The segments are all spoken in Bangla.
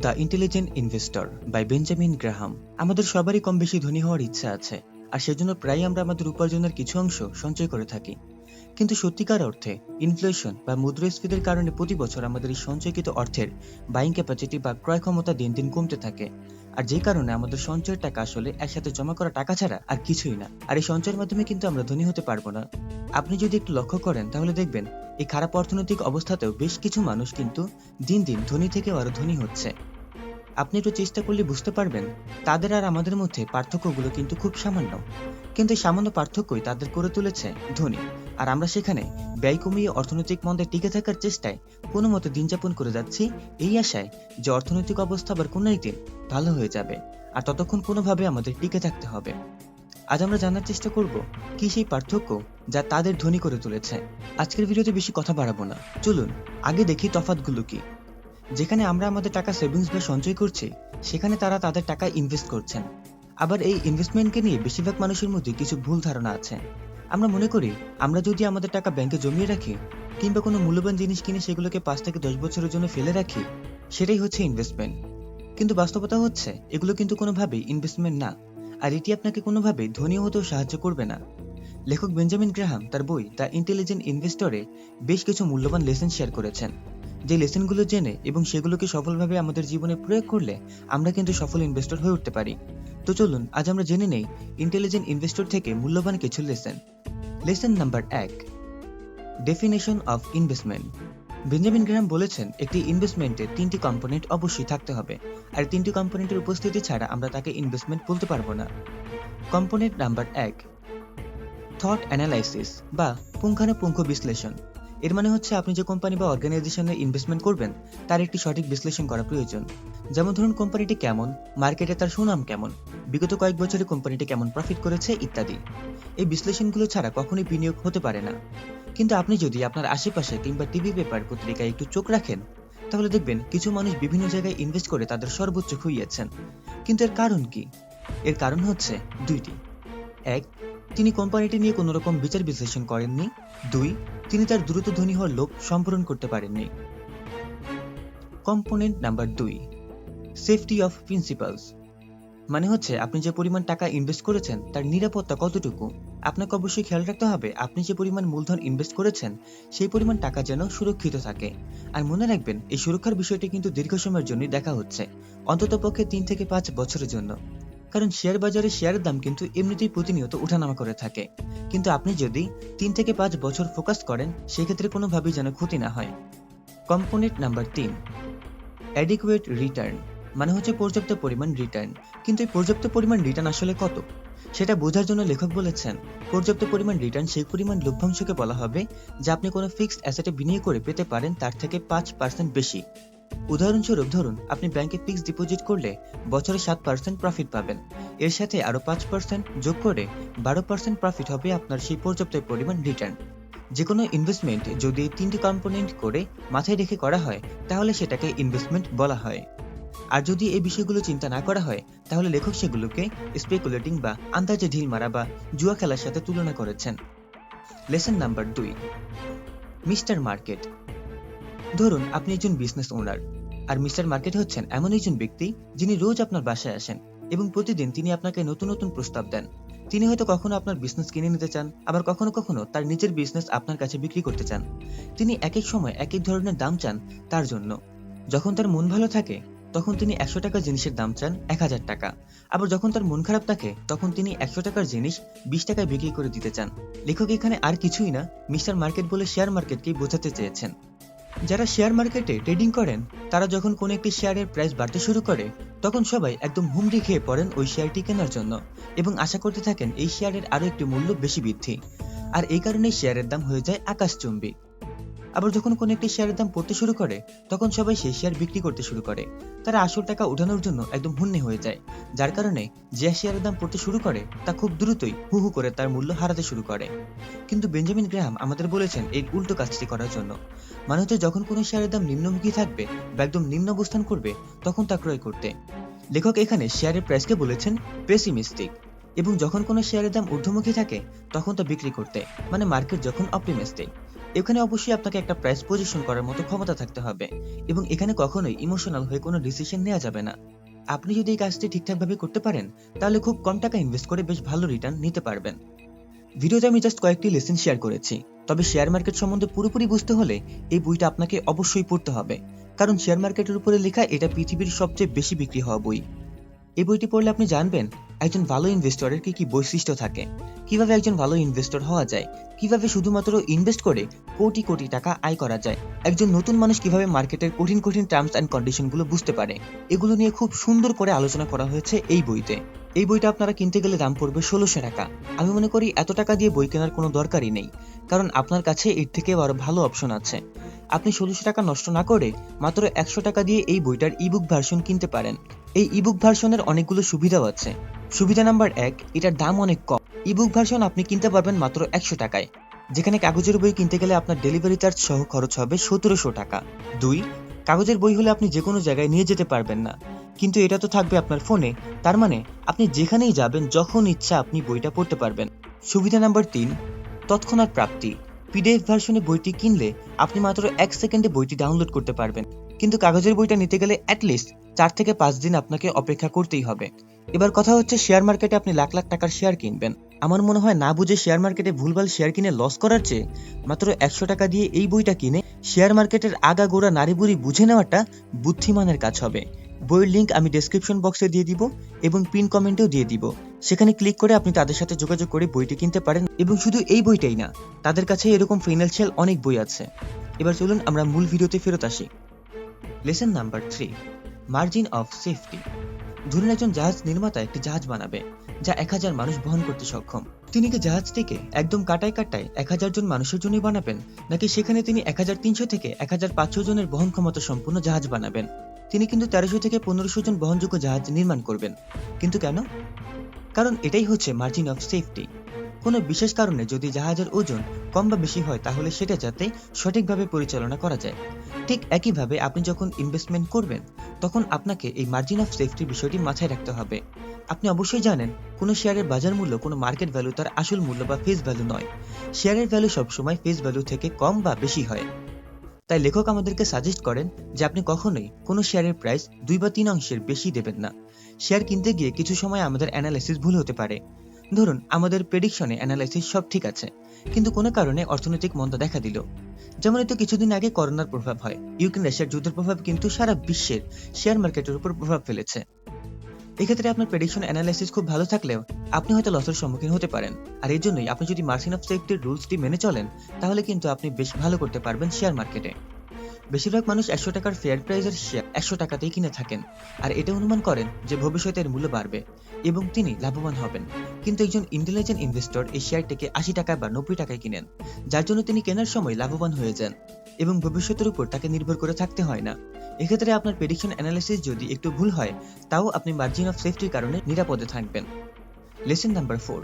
The intelligent investor by Benjamin Graham. আমাদের সবারই কম বেশি ধনী হওয়ার ইচ্ছা আছে, আর সেজন্য প্রায়ই আমরা আমাদের উপার্জনের কিছু অংশ সঞ্চয় করে থাকি। কিন্তু সত্যিকার অর্থে ইনফ্লেশন বা মুদ্রাস্ফীতির কারণে প্রতি বছর আমাদের এই সঞ্চয়কৃত অর্থের বাইং ক্যাপাসিটি বা ক্রয় ক্ষমতা দিন দিন কমতে থাকে। আর যে কারণে আমাদের সঞ্চয়ের টাকা আসলে একসাথে জমা করা টাকা ছাড়া আর কিছুই না। আর এই সঞ্চয়ের মাধ্যমে কিন্তু আমরা ধনী হতে পারবো না। আপনি যদি একটু লক্ষ্য করেন তাহলে দেখবেন এই খারাপ অর্থনৈতিক অবস্থাতেও বেশ কিছু মানুষ কিন্তু দিন দিন ধনী থেকেও আরো ধনী হচ্ছে। আপনি একটু চেষ্টা করলে বুঝতে পারবেন তাদের আর আমাদের মধ্যে পার্থক্যগুলো কিন্তু খুব সামান্য, কিন্তু এই সামান্য পার্থক্যই তাদের করে তুলেছে ধনী। আর আমরা সেখানে ব্যয় কমিয়ে অর্থনৈতিক মন্দে টিকে থাকার চেষ্টায় কোনো মতে দিন যাপন করে যাচ্ছি, এই আশায় যে অর্থনৈতিক অবস্থা আবার কোনো একদিন ভালো হয়ে যাবে, আর ততক্ষণ কোনোভাবে আমাদের টিকে থাকতে হবে। আজ আমরা জানার চেষ্টা করব কি সেই পার্থক্য যা তাদের ধনী করে তুলেছে। আজকের ভিডিওতে বেশি কথা বাড়াবো না, চলুন আগে দেখি তফাৎগুলো কি। যেখানে আমরা আমাদের টাকা সেভিংস বা সঞ্চয় করছি, সেখানে তারা তাদের টাকা ইনভেস্ট করছেন। আবার এই ইনভেস্টমেন্টকে নিয়ে বেশিরভাগ মানুষের মধ্যে কিছু ভুল ধারণা আছে। আমরা মনে করি আমরা যদি আমাদের টাকা ব্যাংকে জমিয়ে রাখি কিংবা কোনো মূল্যবান জিনিস কিনে সেগুলোকে 5 থেকে 10 বছরের জন্য ফেলে রাখি, সেটাই হচ্ছে ইনভেস্টমেন্ট। কিন্তু বাস্তবতা হচ্ছে এগুলো কিন্তু কোনোভাবেই ইনভেস্টমেন্ট না, আর এটি আপনাকে কোনোভাবেই ধনী হতেও সাহায্য করবে না। লেখক বেঞ্জামিন গ্রাহাম তার বই দ্য ইন্টেলিজেন্ট ইনভেস্টরে বেশ কিছু মূল্যবান লেসন শেয়ার করেছেন। যে লেসনগুলো জেনে এবং সেগুলোকে সফলভাবে আমাদের জীবনে প্রয়োগ করলে আমরা কিন্তু সফল ইনভেস্টর হয়ে উঠতে পারি। তো চলুন আজ আমরা জেনে নেই ইন্টেলিজেন্ট ইনভেস্টর থেকে মূল্যবান কিছু lesson. Lesson number 1, definition of investment. Benjamin Graham বলেছেন একটি ইনভেস্টমেন্টে 3টি কম্পোনেন্ট অবশ্যই থাকতে হবে, আর 3টি কম্পোনেন্টের উপস্থিতি ছাড়া আমরা তাকে ইনভেস্টমেন্ট বলতে পারবো না। কম্পোনেন্ট নাম্বার 1, থট অ্যানালাইসিস বা পুঙ্খানুপুঙ্খ বিশ্লেষণ। এর মানে হচ্ছে আপনি যে কোম্পানি বা অর্গানাইজেশনে ইনভেস্টমেন্ট করবেন তার একটি সঠিক বিশ্লেষণ করা প্রয়োজন। যেমন ধরুন কোম্পানিটি কেমন, মার্কেটে তার সুনাম কেমন, বিগত কয়েক বছরে কোম্পানিটি কেমন প্রফিট করেছে ইত্যাদি। এই বিশ্লেষণগুলো ছাড়া কখনোই বিনিয়োগ হতে পারে না। কিন্তু আপনি যদি আপনার আশেপাশে কিংবা টিভি পেপার পত্রিকায় একটু চোখ রাখেন তাহলে দেখবেন কিছু মানুষ বিভিন্ন জায়গায় ইনভেস্ট করে তাদের সর্বোচ্চ খুইয়েছেন। কিন্তু এর কারণ কি? এর কারণ হচ্ছে দুইটি। 1, তিনি কোম্পানিটি নিয়ে কোনো রকম বিচার বিশ্লেষণ করেননি। 2, তিনি তার দ্রুত ধনী হওয়ার লোভ সম্পূরণ করতে পারেননি। Component number 2, safety of principles. মানে হচ্ছে আপনি যে পরিমাণ টাকা ইনভেস্ট করেছেন তার নিরাপত্তা কতটুকু। আপনাকে অবশ্যই খেয়াল রাখতে হবে আপনি যে পরিমাণ মূলধন ইনভেস্ট করেছেন সেই পরিমাণ টাকা যেন সুরক্ষিত থাকে। আর মনে রাখবেন এই সুরক্ষার বিষয়টি কিন্তু দীর্ঘ সময়ের জন্যই দেখা হচ্ছে, অন্ততপক্ষে 3 থেকে 5 বছরের জন্য। কারণ শেয়ার বাজারে শেয়ারের দাম কিন্তু এমনিতেই প্রতিনিয়ত ওঠানামা করে থাকে। কিন্তু আপনি যদি 3 থেকে 5 বছর ফোকাস করেন সেক্ষেত্রে কোনোভাবেই যেন ক্ষতি না হয়। Component number 3, adequate return. মানে হচ্ছে পর্যাপ্ত পরিমাণ রিটার্ন। কিন্তু এই পর্যাপ্ত পরিমাণ রিটার্ন আসলে কত সেটা বোঝার জন্য লেখক বলেছেন পর্যাপ্ত পরিমাণ রিটার্ন সেই পরিমাণ লভ্যাংশকে বলা হবে যা আপনি কোনো ফিক্সড অ্যাসেটে বিনিয়োগ করে পেতে পারেন তার থেকে 5% বেশি। উদাহরণস্বরূপ ধরুন আপনি ব্যাংকে ফিক্সড ডিপোজিট করলে বছরে 7% প্রফিট পাবেন, এর সাথে আরো 5% যোগ করে 12% প্রফিট হবে আপনার সেই পর্যাপ্ত পরিমাণ রিটার্ন। যে কোনো ইনভেস্টমেন্ট যদি 3টি কম্পোনেন্ট করে মাথায় রেখে করা হয় তাহলে সেটাকে ইনভেস্টমেন্ট বলা হয়। আর যদি এই বিষয়গুলো চিন্তা না করা হয় তাহলে লেখক সেগুলোকে স্পেকুলেটিং বা আন্দাজে ঢিল মারা বা জুয়া খেলার সাথে তুলনা করেছেন। Lesson number 2, mister market. ধরুন আপনি একজন বিজনেস ওনার, আর মিস্টার মার্কেট হচ্ছেন এমন একজন ব্যক্তি যিনি রোজ আপনার বাসায় আসেন এবং প্রতিদিন তিনি আপনাকে নতুন নতুন প্রস্তাব দেন। তিনি হয়তো কখনো আপনার বিজনেস কিনে নিতে চান, আবার কখনো কখনো তার নিজের বিজনেস আপনার কাছে বিক্রি করতে চান। তিনি এক এক সময় এক এক ধরনের দাম চান তার জন্য। যখন তার মন ভালো থাকে তখন তিনি 100 টাকার জিনিসের দাম চান 1000 টাকা, আবার যখন তার মন খারাপ থাকে তখন তিনি 100 টাকার জিনিস 20 টাকায় বিক্রি করে দিতে চান। লেখক এখানে আর কিছুই না মিস্টার মার্কেট বলে শেয়ার মার্কেটকেই বোঝাতে চেয়েছেন। যারা শেয়ার মার্কেটে ট্রেডিং করেন তারা যখন কোনো একটি শেয়ারের প্রাইস বাড়তে শুরু করে তখন সবাই একদম হুমড়ি খেয়ে পড়েন ওই শেয়ারটি কেনার জন্য এবং আশা করতে থাকেন এই শেয়ারের আরো একটি মূল্য বেশি বৃদ্ধি, আর এই কারণেই শেয়ারের দাম হয়ে যায় আকাশচুম্বী। আবার যখন কোনো একটি শেয়ারের দাম পড়তে শুরু করে তখন সবাই সেই শেয়ার বিক্রি করতে শুরু করে। তারা আসল টাকা উঠানোর জন্য একদম হুন্নি হয়ে যায়, যার কারণে যে শেয়ারের দাম পড়তে শুরু করে তা খুব দ্রুতই হু হু করে তার মূল্য হারাতে শুরু করে। কিন্তু বেঞ্জামিন গ্রাহাম আমাদের বলেছেন এই উল্টো কাজটি করার জন্য। মানে হচ্ছে যখন কোনো শেয়ারের দাম নিম্নমুখী থাকবে বা একদম নিম্ন অবস্থান করবে তখন তা ক্রয় করতে। লেখক এখানে শেয়ারের প্রাইসকে বলেছেন পেসিমিস্টিক, এবং যখন কোনো শেয়ারের দাম ঊর্ধ্বমুখী থাকে তখন তা বিক্রি করতে, মানে মার্কেট যখন অপটিমিস্টিক। এখানে অবশ্যই আপনাকে একটা প্রাইস পজিশন করার মতো ক্ষমতা থাকতে হবে এবং এখানে কখনোই ইমোশনাল হয়ে কোনো ডিসিশন নেওয়া যাবে না। আপনি যদি এই কাজটি ঠিকঠাকভাবে করতে পারেন তাহলে খুব কম টাকা ইনভেস্ট করে বেশ ভালো রিটার্ন নিতে পারবেন। ভিডিওতে আমি জাস্ট কয়েকটি লেসন শেয়ার করেছি, তবে শেয়ার মার্কেট সম্বন্ধে পুরোপুরি বুঝতে হলে এই বইটা আপনাকে অবশ্যই পড়তে হবে, কারণ শেয়ার মার্কেটের উপরে লেখা এটা পৃথিবীর সবচেয়ে বেশি বিক্রি হওয়া বই। এই বইটি পড়লে আপনি জানবেন একজন ভালো ইনভেস্টরের কি কি বৈশিষ্ট্য থাকে, কিভাবে একজন ভালো ইনভেস্টর হওয়া যায়, কিভাবে শুধুমাত্র ইনভেস্ট করে কোটি কোটি টাকা আয় করা যায়, একজন নতুন মানুষ কিভাবে মার্কেটের কঠিন কঠিন টার্মস অ্যান্ড কন্ডিশনগুলো বুঝতে পারে। এগুলো নিয়ে খুব সুন্দর করে আলোচনা করা হয়েছে এই বইতে। এই বইটা আপনারা কিনতে গেলে দাম পড়বে 1600 টাকা। আমি মনে করি এত টাকা দিয়ে বই কেনার কোনো দরকারই নেই, কারণ আপনার কাছে এর থেকে আরো ভালো অপশন আছে। আপনি 1600 টাকা নষ্ট না করে মাত্র 100 টাকা দিয়ে এই বইটার ইবুক ভার্সন কিনতে পারেন। এই ইবুক ভার্সনের অনেকগুলো সুবিধাও আছে। সুবিধা নাম্বার 1, এটার দাম অনেক কম। ইবুক ভার্সন আপনি কিনতে পারবেন মাত্র 100 টাকায়, যেখানে কাগজের বই কিনতে গেলে আপনার ডেলিভারি চার্জ সহ খরচ হবে 1700 টাকা। 2, কাগজের বই হলে আপনি যে কোনো জায়গায় নিয়ে যেতে পারবেন না, কিন্তু এটা তো থাকবে আপনার ফোনে, তার মানে আপনি যেখানেই যাবেন যখন ইচ্ছা আপনি বইটা পড়তে পারবেন। সুবিধা নাম্বার 3, তৎক্ষণাৎ প্রাপ্তি। পিডিএফ ভার্সনে বইটি কিনলে আপনি মাত্র 1 সেকেন্ডে বইটি ডাউনলোড করতে পারবেন, কিন্তু কাগজের বইটা নিতে গেলে অ্যাটলিস্ট 4 থেকে 5 দিন আপনাকে অপেক্ষা করতেই হবে। এবার কথা হচ্ছে, শেয়ার মার্কেটে আপনি লাখ লাখ টাকার শেয়ার কিনবেন। আমার মনে হয় না বুঝে শেয়ার মার্কেটে ভুলভাল শেয়ার কিনে লস করার চেয়ে মাত্র 100 টাকা দিয়ে এই বইটা কিনে শেয়ার মার্কেটের আগাগোড়া নাড়িভুড়ি বুঝে নেওয়াটা বুদ্ধিমানের কাজ হবে। বইয়ের লিংক আমি ডেসক্রিপশন বক্সে দিয়ে দিব এবং পিন কমেন্টেও দিয়ে দিব। সেখানে ক্লিক করে আপনি তাদের সাথে যোগাযোগ করে বইটি কিনতে পারেন। এবং শুধু এই বইটাই না, তাদের কাছে এরকম ফিনান্সিয়াল অনেক বই আছে। এবার চলুন আমরা মূল ভিডিওতে ফেরত আসি। Lesson number 3, margin of safety. ধরুন একজন জাহাজ নির্মাতা একটি জাহাজ বানাবে যা 1000 মানুষ বহন করতে সক্ষম। তিনি কি জাহাজটিকে একদম কাটায় কাটায় 1000 জন মানুষের জন্যই বানাবেন, নাকি সেখানে তিনি 1300 থেকে 1500 জনের বহন ক্ষমতা সম্পন্ন জাহাজ বানাবেন? তিনি কিন্তু 1300 থেকে 1500 জন বহনযোগ্য জাহাজ নির্মাণ করবেন। কিন্তু কেন? কারণ এটাই হচ্ছে মার্জিন অফ সেফটি। কোনো বিশেষ কারণে যদি জাহাজের ওজন কম বা বেশি হয় তাহলে সেটা যাতে সঠিকভাবে পরিচালনা করা যায়। ঠিক একইভাবে আপনি যখন ইনভেস্টমেন্ট করবেন তখন আপনাকে এই মার্জিন অফ সেফটির বিষয়টি মাথায় রাখতে হবে। আপনি অবশ্যই জানেন কোনো শেয়ারের বাজার মূল্য কোনো মার্কেট ভ্যালু তার আসল মূল্য বা ফেস ভ্যালু নয়। শেয়ারের ভ্যালু সবসময় ফেস ভ্যালু থেকে কম বা বেশি হয়। তাই লেখক আমাদেরকে সাজেস্ট করেন যে আপনি কখনোই কোনো শেয়ারের প্রাইস 2 বা 3 অংশের বেশি দেবেন না। শেয়ার কিনতে গিয়ে কিছু সময় আমাদের অ্যানালাইসিস ভুল হতে পারে। ধরুন আমাদের প্রেডিকশনে অ্যানালাইসিস সব ঠিক আছে, কিন্তু কোনো কারণে অর্থনৈতিক মন্দা দেখা দিল। যেমন তো কিছুদিন আগে করোনার প্রভাব হয়, ইউক্রেন রাশিয়ার যুদ্ধের প্রভাব কিন্তু সারা বিশ্বের শেয়ার মার্কেটের উপর প্রভাব ফেলেছে। এক্ষেত্রে আপনার প্রেডিকশন অ্যানালাইসিস খুব ভালো থাকলেও আপনি হয়তো লসের সম্মুখীন হতে পারেন। আর এই জন্যই আপনি যদি মার্জিন অফ সেফটির রুলসটি মেনে চলেন তাহলে কিন্তু আপনি বেশ ভালো করতে পারবেন শেয়ার মার্কেটে। বেশিরভাগ মানুষ 100 টাকার ফেয়ার প্রাইজের শেয়ার 100 টাকাতেই কিনে থাকেন, আর এটা অনুমান করেন যে ভবিষ্যতে এর মূল্য বাড়বে এবং তিনি লাভবান হবেন। কিন্তু একজন ইন্টেলিজেন্ট ইনভেস্টর এই শেয়ারটিকে 80 টাকা বা 90 টাকায় কিনেন, যার জন্য তিনি কেনার সময় লাভবান হয়ে যান এবং ভবিষ্যতের উপর তাকে নির্ভর করে থাকতে হয় না। এক্ষেত্রে আপনার প্রেডিকশন অ্যানালাইসিস যদি একটু ভুল হয় তাও আপনি মার্জিন অফ সেফটির কারণে নিরাপদে থাকবেন। Lesson number 4,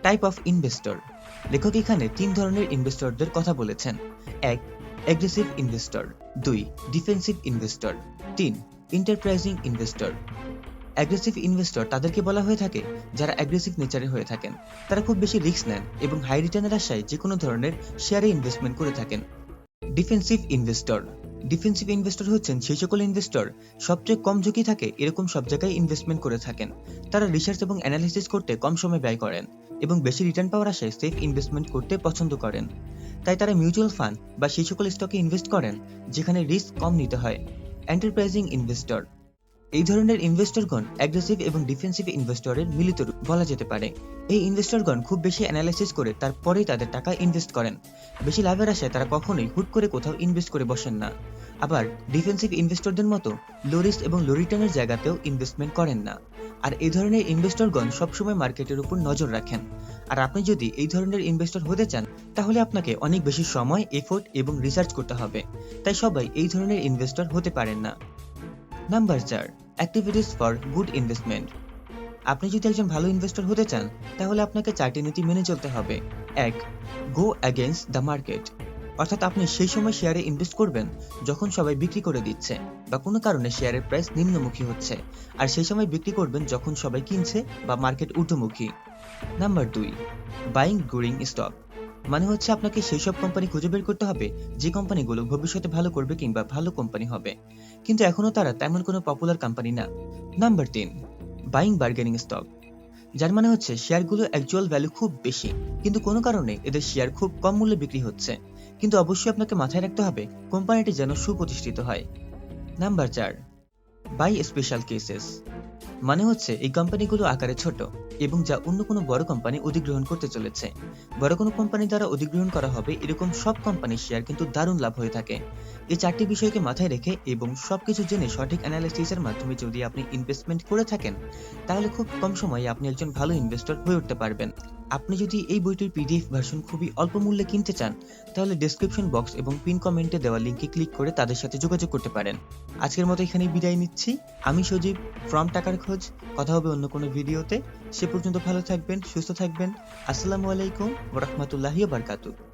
type of investor. লেখক এখানে 3 ধরনের ইনভেস্টরদের কথা বলেছেন। 1, aggressive investor. 2, defensive investor. 3, enterprising investor. Aggressive investor তাদেরকে বলা হয়ে থাকে যারা অ্যাগ্রেসিভ নেচারের হয়ে থাকেন। তারা খুব বেশি রিস্ক নেন এবং হাই রিটার্নের আশায় যে কোনো ধরনের শেয়ারে ইনভেস্টমেন্ট করে থাকেন। Defensive investor. ডিফেন্সিভ ইনভেস্টর হচ্ছেন সেই সকল ইনভেস্টর সবচেয়ে কম ঝুঁকি থাকে এরকম সব জায়গায় ইনভেস্টমেন্ট করে থাকেন। তারা রিসার্চ এবং অ্যানালিসিস করতে কম সময় ব্যয় করেন এবং বেশি রিটার্ন পাওয়ার আশায় সেফ ইনভেস্টমেন্ট করতে পছন্দ করেন। তাই তারা মিউচুয়াল ফান্ড বা সেই সকল স্টকে ইনভেস্ট করেন যেখানে রিস্ক কম নিতে হয়। Enterprising investor. এই ধরনের ইনভেস্টরগণ অ্যাগ্রেসিভ এবং ডিফেন্সিভ ইনভেস্টরের মিলিত রূপ বলা যেতে পারে। এই ইনভেস্টরগণ খুব বেশি অ্যানালাইসিস করে তারপরেই তাদের টাকা ইনভেস্ট করেন। বেশি লাভের আশায় তারা কখনোই হুট করে কোথাও ইনভেস্ট করে বসেন না। আবার ডিফেন্সিভ ইনভেস্টরদের মতো লো রিস্ক এবং লো রিটার্নের জায়গাতেও ইনভেস্টমেন্ট করেন না। আর এই ধরনের ইনভেস্টরগণ সবসময় মার্কেটের উপর নজর রাখেন। আর আপনি যদি এই ধরনের ইনভেস্টর হতে চান তাহলে আপনাকে অনেক বেশি সময়, এফোর্ট এবং রিসার্চ করতে হবে। তাই সবাই এই ধরনের ইনভেস্টর হতে পারেন না। Number 4, activities for good investment. আপনি যদি একজন ভালো ইনভেস্টর হতে চান তাহলে আপনাকে 4টি নীতি মেনে চলতে হবে। 1, গো অ্যাগেইনস্ট দ্য মার্কেট। অর্থাৎ আপনি সেই সময় শেয়ারে ইনভেস্ট করবেন যখন সবাই বিক্রি করে দিচ্ছে বা কোনো কারণে শেয়ারের প্রাইস নিম্নমুখী হচ্ছে, আর সেই সময় বিক্রি করবেন যখন সবাই কিনছে বা মার্কেট ঊর্ধ্বমুখী। Number 2, buying during stock. মানে হচ্ছে আপনাকে সেই সব কোম্পানি খুঁজে বের করতে হবে যে কোম্পানিগুলো ভবিষ্যতে ভালো করবে কিংবা ভালো কোম্পানি হবে, কিন্তু এখনো তারা তেমন কোনো পপুলার কোম্পানি না। নাম্বার 3, বাইং বার্গেনিং স্টক, যার মানে হচ্ছে শেয়ারগুলো অ্যাকচুয়াল ভ্যালু খুব বেশি, কিন্তু কোনো কারণে এদের শেয়ার খুব কম মূল্যে বিক্রি হচ্ছে, কিন্তু অবশ্যই আপনাকে মাথায় রাখতে হবে কোম্পানিটি যেন সুপ্রতিষ্ঠিত হয়। নাম্বার 4, বাই স্পেশাল কেসেস, মানে হচ্ছে এই কোম্পানিগুলো আকারে ছোট এবং যা অন্য কোনো বড় কোম্পানি অধিগ্রহণ করতে চলেছে। বড় কোনো কোম্পানি দ্বারা অধিগ্রহণ করা হবে এরকম সব কোম্পানির শেয়ার কিন্তু দারুণ লাভ হয়ে থাকে। এই 4টি বিষয়কে মাথায় রেখে এবং সবকিছু জেনে সঠিক অ্যানালাইসিসের মাধ্যমে যদি আপনি ইনভেস্টমেন্ট করে থাকেন, তাহলে খুব কম সময়ে আপনি একজন ভালো ইনভেস্টর হয়ে উঠতে পারবেন। আপনি যদি এই বইটির পিডিএফ ভার্সন খুবই অল্প মূল্যে কিনতে চান, তাহলে ডেসক্রিপশন বক্স এবং পিন কমেন্টে দেওয়া লিঙ্কে ক্লিক করে তাদের সাথে যোগাযোগ করতে পারেন। আজকের মতো এখানেই বিদায় নিচ্ছি। আমি সজীব, ফ্রম টাকার খোঁজ। কথা হবে অন্য কোনো ভিডিওতে। সে পর্যন্ত ভালো থাকবেন, সুস্থ থাকবেন। আসসালামু আলাইকুম ওয়া রাহমাতুল্লাহি ওয়া বারাকাতুহু।